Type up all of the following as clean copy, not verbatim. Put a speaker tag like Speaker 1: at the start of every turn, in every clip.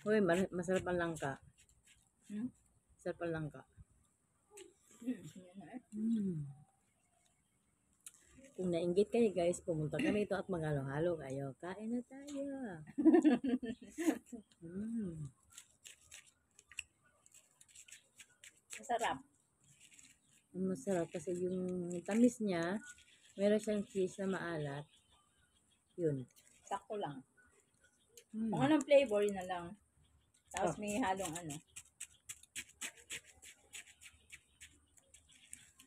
Speaker 1: Uy, masarap ang langka. Masarap ang langka. Kung nainggit kayo guys, pumunta kami ito at maghalo-halo kayo. Kain na tayo.
Speaker 2: Masarap.
Speaker 1: Masarap kasi yung tamis niya, meron siyang cheese na maalat. Yun.
Speaker 2: Sakto lang. Kung anong flavor, yun na lang. Tapos may halong ano.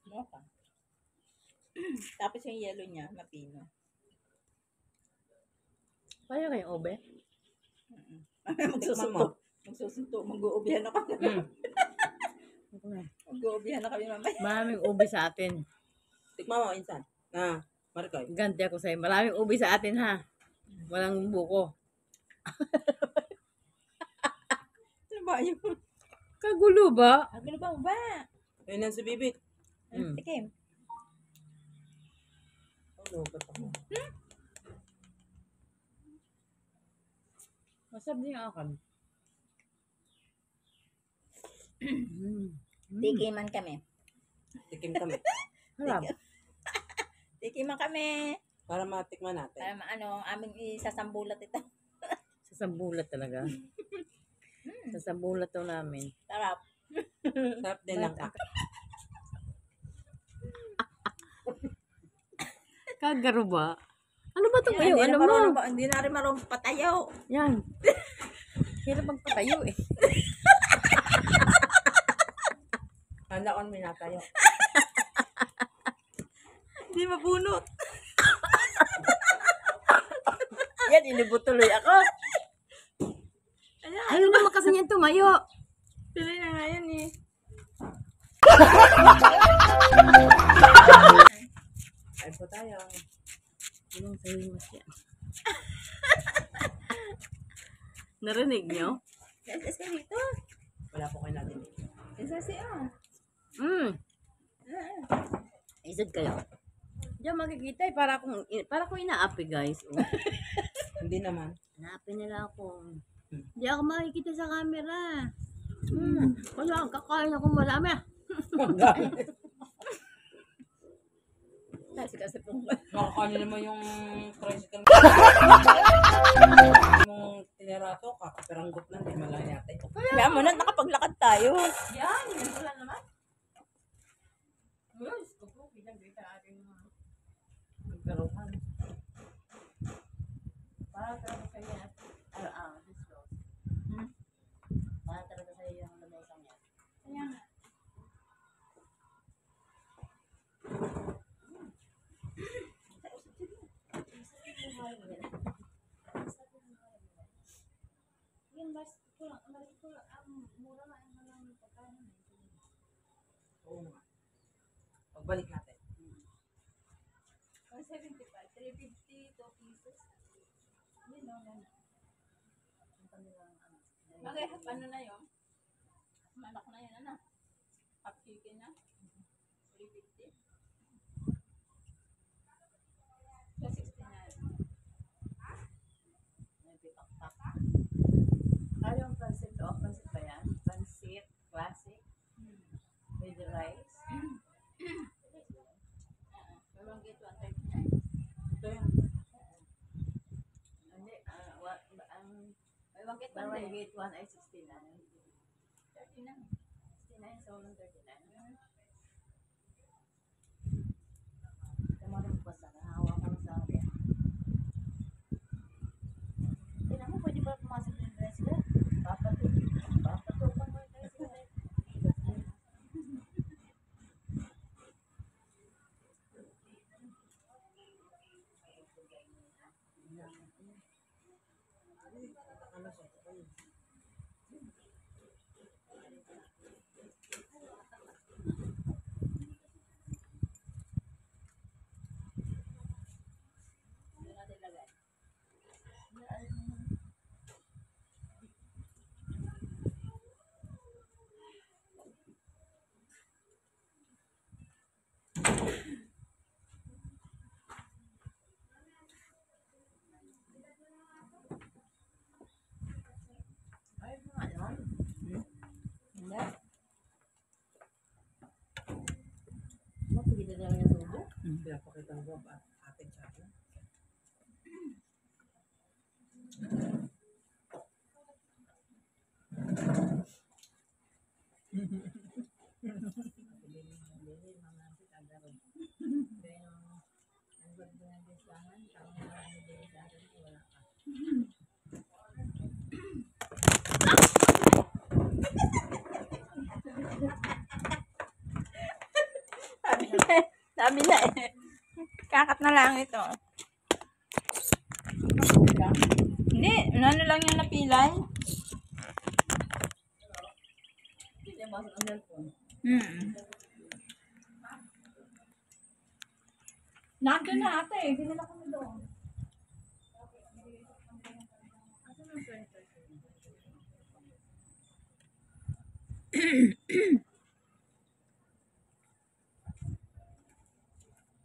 Speaker 2: Mocha. Tapos yung yellow niya, mapino.
Speaker 1: Kaya kayong obe?
Speaker 2: Magsusunto. Magsusunto. Mag-uubihan na kami. Mag-uubihan na kami mamaya.
Speaker 1: Maraming ubi sa atin.
Speaker 2: Tikma mo, insan. Marikoy.
Speaker 1: Ganti ako sa'yo. Maraming ubi sa atin ha. Walang buko.
Speaker 2: Ano ba yun?
Speaker 1: Kagulo ba?
Speaker 2: Ano ba? Ayun ang si Bibit. Tikim.
Speaker 1: Masarap din yung akan.
Speaker 2: Tikiman kami. Tikim kami.
Speaker 1: Harap.
Speaker 2: Tikiman kami.
Speaker 3: Para matikman natin.
Speaker 2: Para aming isasambulat ito.
Speaker 1: Sasambulat talaga. Sasambulat to namin.
Speaker 2: Sarap.
Speaker 3: Sarap din lang ka.
Speaker 1: Kagaro ba? Ano ba ito kayo? Alam mo?
Speaker 2: Hindi na rin marunong patayo.
Speaker 1: Yan. Hirap magpatayo eh.
Speaker 3: Kala ko minatayo.
Speaker 2: Hindi mabunot. Yan, inibot tuloy ako.
Speaker 1: Ayaw naman kasi niyan tumayo.
Speaker 2: Tuloy na nga yan eh.
Speaker 3: Ay po tayo.
Speaker 1: Anong sayo mas yan? Narinig nyo?
Speaker 2: Yes, ka dito.
Speaker 3: Wala po kayo natin.
Speaker 2: Yes,
Speaker 1: Isad kayo. Diyan makikita eh. Para kung inaapi guys. Oh.
Speaker 3: Hindi naman.
Speaker 1: Inaapi nila ako. Hindi ako makikita sa camera. Wala, kakain akong marami.
Speaker 2: Kasi pong
Speaker 3: Makakaano naman yung tricycle. Mong tinerato, kakaperanggot lang. Di malaki natin.
Speaker 2: kaya mo na nakapaglakad tayo.
Speaker 1: Yan, wala naman. Yes, kupo, kita ating magkaroon. Para talaga sa iyo. This goes. Para talaga sa iyo yung lamesang yan.
Speaker 2: Kaya nga.
Speaker 3: Oo nga. Pagbalik natin.
Speaker 2: 175, 350, 2 pieces. Yun o, yan. Okay, ano na yun? Manok na yun, ano? Half chicken na? 350. So, 69.
Speaker 1: May pipak-pak. Ano yung pancit o? Pancit ba yan? Pancit, classic, with rice.
Speaker 2: Meron gate 139.
Speaker 3: Ito yan.
Speaker 1: Hindi,
Speaker 2: May one gate
Speaker 1: bawal
Speaker 2: 1
Speaker 1: gate 1 ay 69.
Speaker 2: 39.
Speaker 1: 69, so 39. Tamarang basa, nahawa ka sa akin. Tingnan mo, pwede ba pumasok yung dress ko? Papatupan mo yung dress ko.
Speaker 2: Doon natin lagay.
Speaker 3: Pinapakita mo ba atin sa akin?
Speaker 2: Sabi na eh. Kakat na lang ito. Hindi, ano lang yung napilay.
Speaker 1: Hindi, masok ang cellphone.
Speaker 2: Nandun na ate eh. Dinala ko na doon.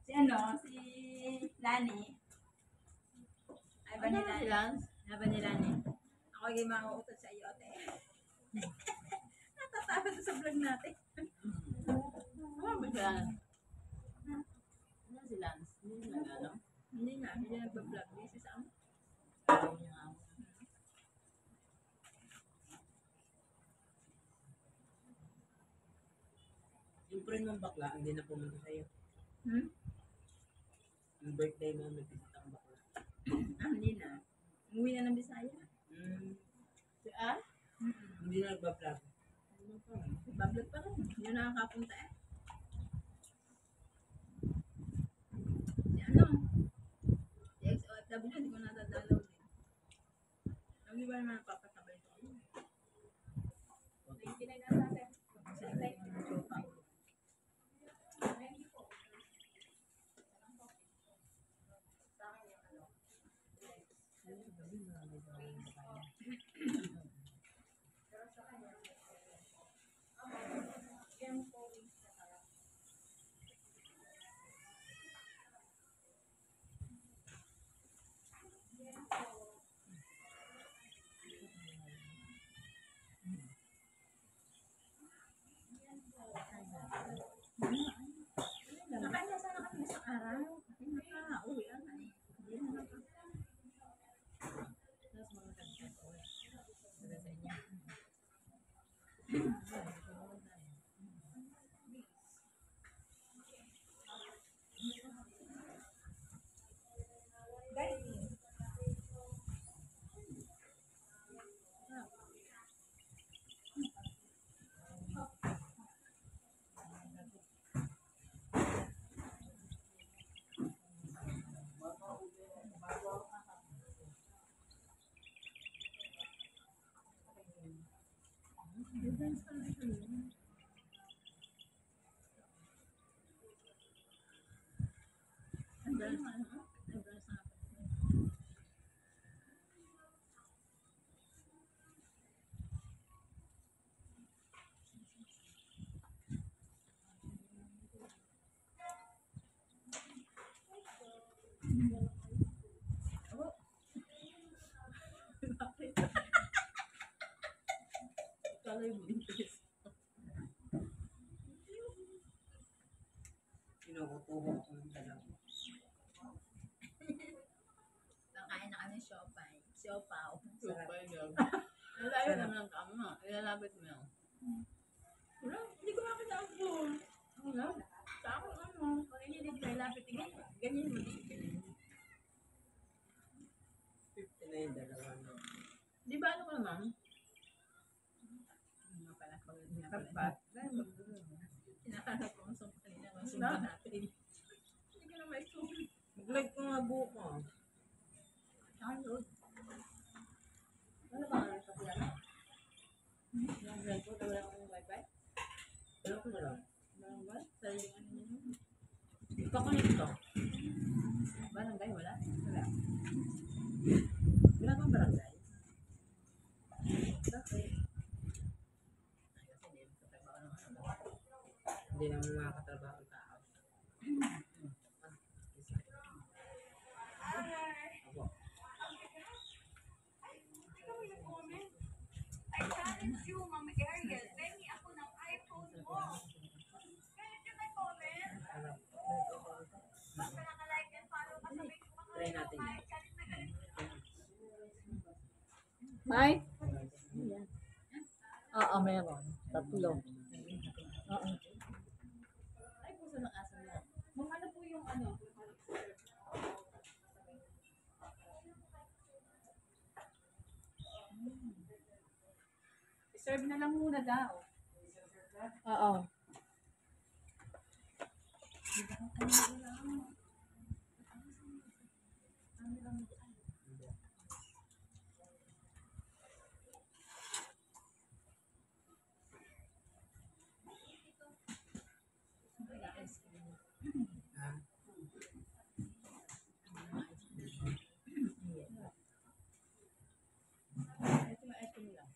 Speaker 2: Si ano? Si Lani. Ay ba ni Lani? Ay ba ni Lani? Ako yung mauutot sa iyo ate. Natatawa sa vlog natin.
Speaker 1: Ano ba siya? Ano si Lance? Hindi sila ano?
Speaker 2: Hindi na, hindi na nagpa-vlog. Busy sa amin.
Speaker 1: Ayaw niya nga.
Speaker 3: Yung friend mong bakla, hindi na pumunta sa'yo. Yung birthday mo, may bisita ang bakla.
Speaker 2: Hindi na. Umuwi na ng Bisaya.
Speaker 1: Si Ann?
Speaker 3: Hindi na nagpa-vlog.
Speaker 2: Bablog pa rin. Hindi na nakakapunta eh. Si ano? Si XOFW, hindi ko natadalaw din. Hindi ba naman napapasabay ko? Nakikinig na sa atin. Nakain na sana kami sa araw. Kasi nakauwi na eh. Hindi na nakauwi.
Speaker 1: Kala yung buntis.
Speaker 3: Kinukutuho ko ng dalawa.
Speaker 2: Nakain na kami siopay. Siopaw.
Speaker 1: Supay girl. Ang layo naman ang kama. Ilalapit mo yan.
Speaker 2: Wala, hindi ko makita ang phone.
Speaker 1: Ano?
Speaker 2: Sa akin ano, pag inilig ko ilapit, ganyan mo din.
Speaker 3: 50 na yung dalawa. No?
Speaker 1: Di ba ano ka naman?
Speaker 2: Ano pala, pag
Speaker 1: Kapat.
Speaker 2: Hinahanap ko ang sumpa kanina kung sumpa natin. Hindi ko na may sumpa.
Speaker 3: Mag-like ko nga buhok mo.
Speaker 2: Download.
Speaker 1: Ano ba ang sa piyan? Yung friend ko, wala akong wifi.
Speaker 3: Ano ko na lang?
Speaker 1: Ano ba?
Speaker 2: Sarili ano yun.
Speaker 1: Ikakunik to. Barangay, wala? Wala.
Speaker 3: Wala kang barangay?
Speaker 1: Bakit?
Speaker 3: Hindi naman makakatrabaho ang tao. Abo.
Speaker 4: I challenge you, Ma'am Ariel. Pengi ako ng iPhone mo. Kaya yun may comment.
Speaker 3: Ano?
Speaker 1: May? Oo, meron. Tatlo. Oo. Ay, puso ng aso na. Ma'am, ano po yung ano? Serve na lang muna daw. Oo. Ito yung ice cream lang.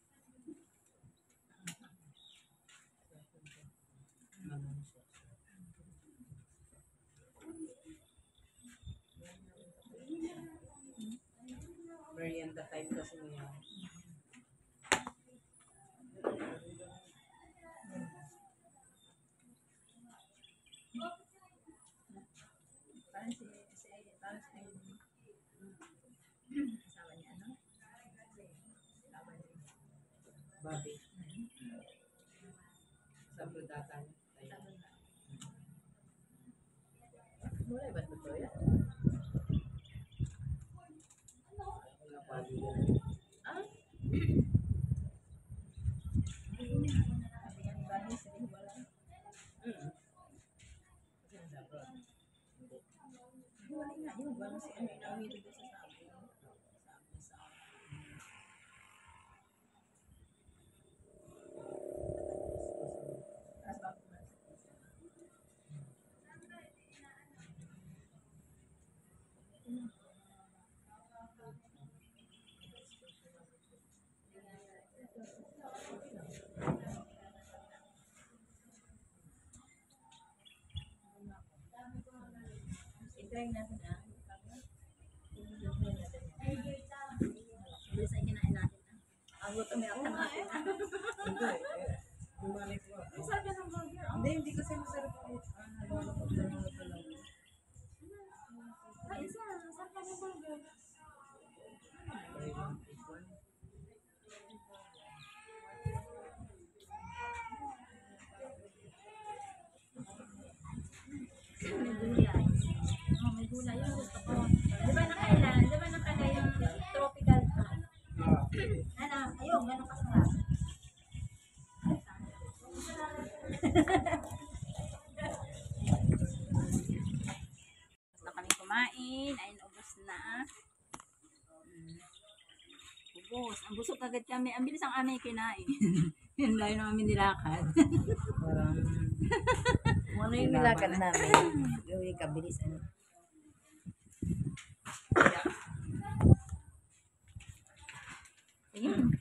Speaker 3: Merienda time kasi niya.
Speaker 2: Parang parang asawa niya, ano? Asawa niya.
Speaker 3: Babi. Sa pagdatan.
Speaker 1: Wala ba ito yan?
Speaker 3: Wala babi.
Speaker 1: Ah?
Speaker 2: Wala nga yun. Wala si ano, inawiri doon sa sabi. I-try natin ah. Bilis ay kinain natin ah. Ang gutom yung natin ah.
Speaker 3: Hindi. Bumalik ko.
Speaker 1: Sabi ng burger.
Speaker 3: Hindi kasi masarap ako. Ano ko sa mga talaga.
Speaker 1: Ay, isa. Sarap ng burger.
Speaker 2: May gulay. Oh, may gulay yung gusto ko. Di ba nakailan? Di ba nakalay yung tropical fruit? Ano? Ayun, ganun kasarap. Tapos na kami kumain. Ayun, ubos na. Ubos. Ang busog agad kami. Ang bilis ang aming kinain. Yun dahil na kami nilakad.
Speaker 3: Parang
Speaker 1: Ano yung nilakad namin?
Speaker 2: Gawin kabilis ano. Ayun.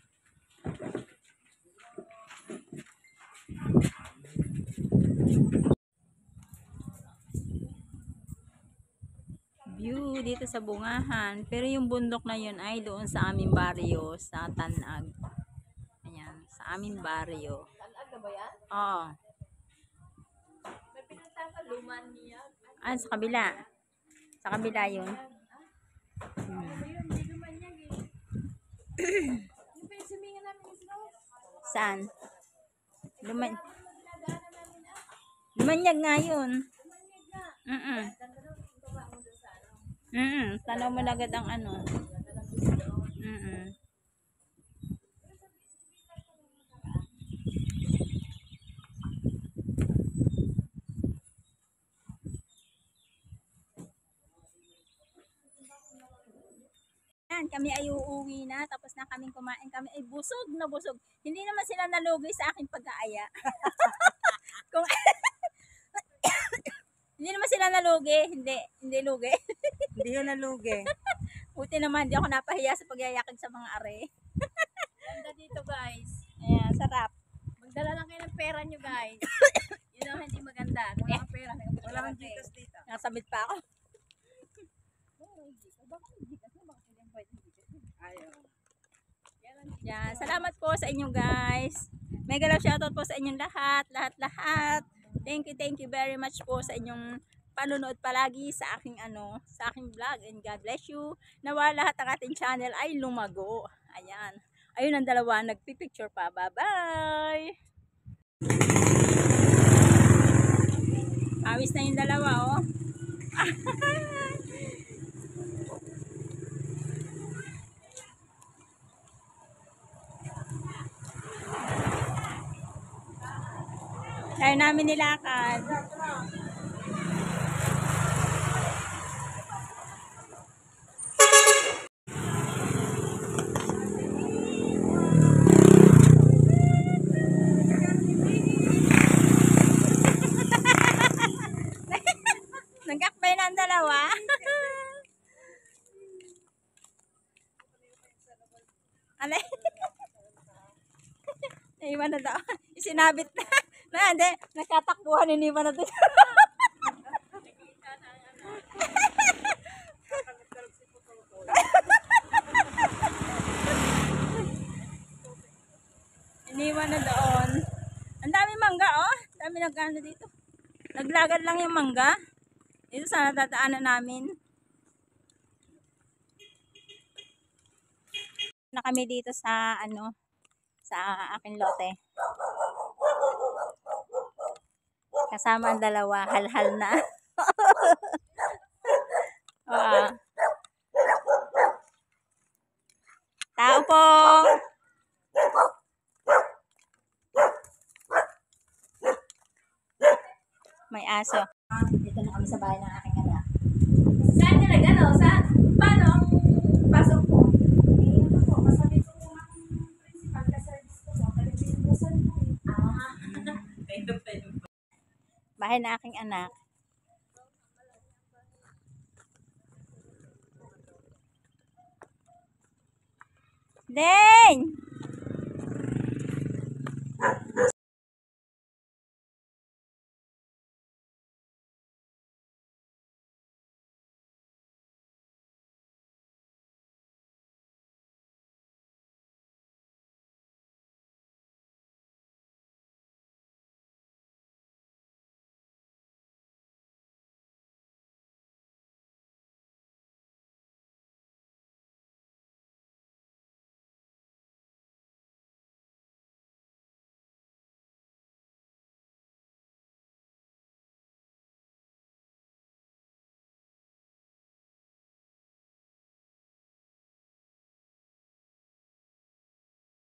Speaker 2: View dito sa Bungahan. Pero yung bundok na yun ay doon sa aming baryo, sa Tanag. Ayan, sa aming baryo.
Speaker 1: Talag na ba yan?
Speaker 2: Oo.
Speaker 1: May pinagtataluman niya.
Speaker 2: Ah, sa kabila. Sa kabila yun.
Speaker 1: Ano ba yun? Hindi naman yan eh. Yung pinagsimingan namin ni Snow.
Speaker 2: Saan? Luman
Speaker 1: Pinagdaanan namin ah.
Speaker 2: Lumanyag nga yun.
Speaker 1: Tumanyag na.
Speaker 2: Mm-mm.
Speaker 1: Ganda daw yung baba mo doon sa ano.
Speaker 2: Mm-mm. Tanaw mo na agad ang ano.
Speaker 1: Ganda lang doon.
Speaker 2: Mm-mm. Yan, kami ay uuwi na, tapos na kaming kumain, kami ay busog na busog. Hindi naman sila nalugi sa aking pag-aaya. Kung hindi naman sila nalugi, hindi lugi.
Speaker 3: hindi yun nalugi.
Speaker 2: Buti naman, hindi ako napahiya sa pagyayakag sa mga are.
Speaker 1: Ganda dito guys.
Speaker 2: Ayan, sarap.
Speaker 1: Magdala lang kayo ng pera nyo guys. Yun ang hindi maganda. Kung wala kang pera,
Speaker 3: Wala kang Gcash dito.
Speaker 2: Nakasabit pa ako.
Speaker 3: Ayaw.
Speaker 2: Yan, salamat po sa inyo guys. Mega love shoutout po sa inyong lahat. Thank you very much po sa inyong panonood palagi sa aking sa aking vlog, and God bless you. Nawa lahat ng ating channel ay lumago. Ayan. Ayun ang dalawa, nagpipicture pa. Bye-bye! Awis na yung dalawa, oh. Kaya namin nilakad. Nag-akbay na ang dalawa. Alay. Naiwan na daw. Isinabit na. Na, hindi. Nagkatakbuhan, iniwan na doon. Iniwan na doon. Ang dami mangga, oh. Ang dami nagkano dito. Naglagad lang yung mangga. Dito sa natadaanan namin. Na kami dito sa ano, sa aking lote. Kasama ang dalawa, halhal na. Tao po. May aso. Dito na kami sa bahay ng aking anak.
Speaker 1: Saan ka nag-ano? Saan? Paano ang pasok mo?
Speaker 4: Ano po, kasabi ko po ng principal ka service ko po. Kalipin-pusan ko eh.
Speaker 2: Bahay ng aking anak. Deng!